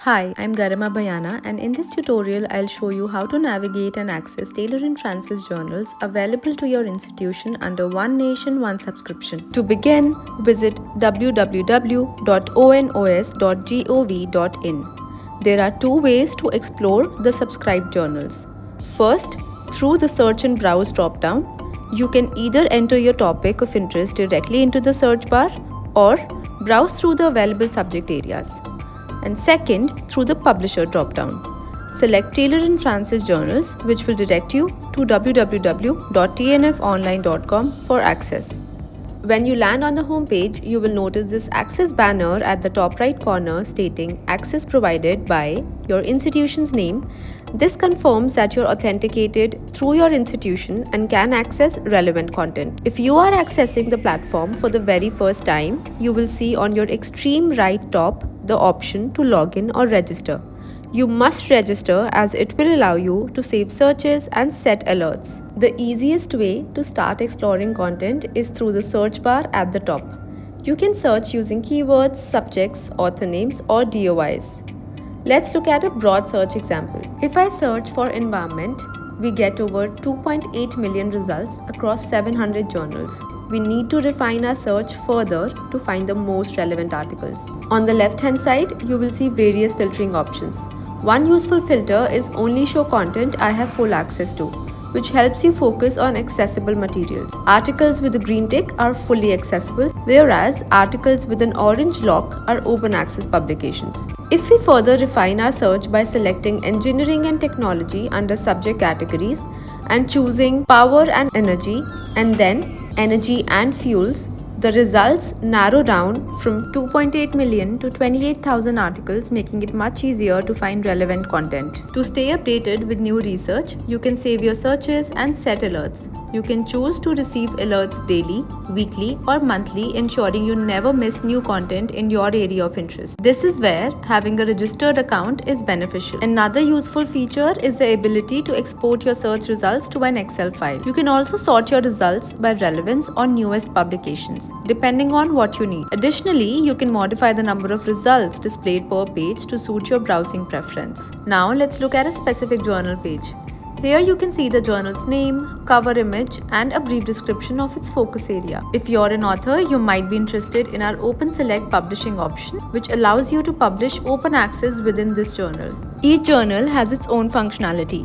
Hi, I'm Garima Bayana, and in this tutorial I'll show you how to navigate and access Taylor & Francis journals available to your institution under One Nation, One Subscription. To begin, visit www.onos.gov.in. There are two ways to explore the subscribed journals. First, through the Search and Browse drop-down, you can either enter your topic of interest directly into the search bar or browse through the available subject areas. And second, through the Publisher drop-down. Select Taylor & Francis journals, which will direct you to www.tnfonline.com for access. When you land on the home page, you will notice this Access banner at the top right corner stating Access provided by your institution's name. This confirms that you're authenticated through your institution and can access relevant content. If you are accessing the platform for the very first time, you will see on your extreme right top the option to log in or register. You must register as it will allow you to save searches and set alerts. The easiest way to start exploring content is through the search bar at the top. You can search using keywords, subjects, author names, or DOIs. Let's look at a broad search example. If I search for environment, we get over 2.8 million results across 700 journals. We need to refine our search further to find the most relevant articles. On the left-hand side, you will see various filtering options. One useful filter is only show content I have full access to, which helps you focus on accessible materials. Articles with a green tick are fully accessible, whereas articles with an orange lock are open access publications. If we further refine our search by selecting engineering and technology under subject categories and choosing power and energy and then energy and fuels, the results narrow down from 2.8 million to 28,000 articles, making it much easier to find relevant content. To stay updated with new research, you can save your searches and set alerts. You can choose to receive alerts daily, weekly, or monthly, ensuring you never miss new content in your area of interest. This is where having a registered account is beneficial. Another useful feature is the ability to export your search results to an Excel file. You can also sort your results by relevance or newest publications, depending on what you need. Additionally, you can modify the number of results displayed per page to suit your browsing preference. Now let's look at a specific journal page. Here you can see the journal's name, cover image, and a brief description of its focus area. If you're an author, you might be interested in our Open Select publishing option, which allows you to publish open access within this journal. Each journal has its own functionality.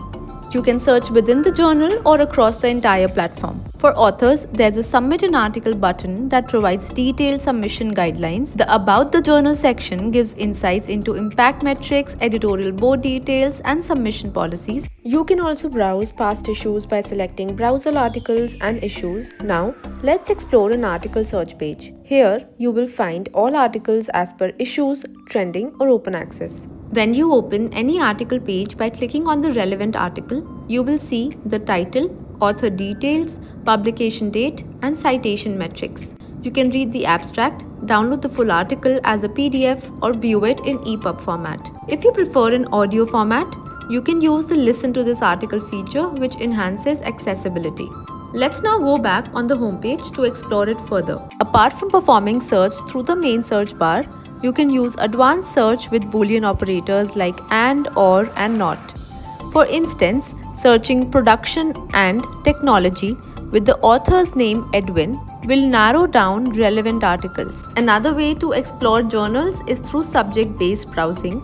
You can search within the journal or across the entire platform. For authors, there's a Submit an Article button that provides detailed submission guidelines. The About the Journal section gives insights into impact metrics, editorial board details, and submission policies. You can also browse past issues by selecting Browse All Articles and Issues. Now, let's explore an article search page. Here, you will find all articles as per issues, trending, or open access. When you open any article page by clicking on the relevant article, you will see the title, author details, publication date, and citation metrics. You can read the abstract, download the full article as a PDF, or view it in EPUB format. If you prefer an audio format, you can use the Listen to this article feature, which enhances accessibility. Let's now go back on the homepage to explore it further. Apart from performing search through the main search bar, you can use advanced search with Boolean operators like and, or, and not. For instance, searching production and technology with the author's name Edwin will narrow down relevant articles. Another way to explore journals is through subject-based browsing.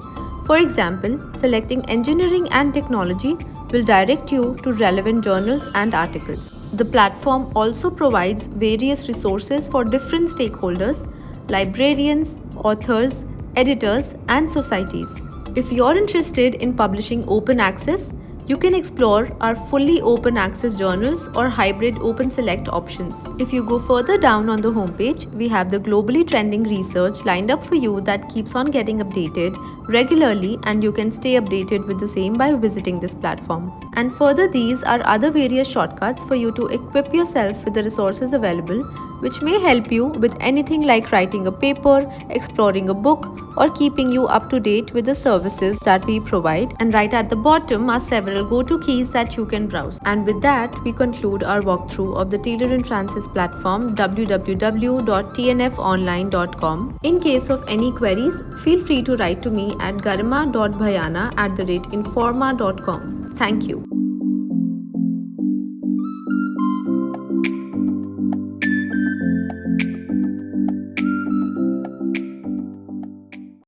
For example, selecting engineering and technology will direct you to relevant journals and articles. The platform also provides various resources for different stakeholders, librarians, authors, editors, and societies. If you're interested in publishing open access, you can explore our fully open access journals or hybrid open select options. If you go further down on the homepage, we have the globally trending research lined up for you that keeps on getting updated regularly, and you can stay updated with the same by visiting this platform. And further, these are other various shortcuts for you to equip yourself with the resources available which may help you with anything like writing a paper, exploring a book, or keeping you up to date with the services that we provide. And right at the bottom are several go-to keys that you can browse. And with that, we conclude our walkthrough of the Taylor & Francis platform www.tnfonline.com. In case of any queries, feel free to write to me at garima.bhayana@informa.com. Thank you.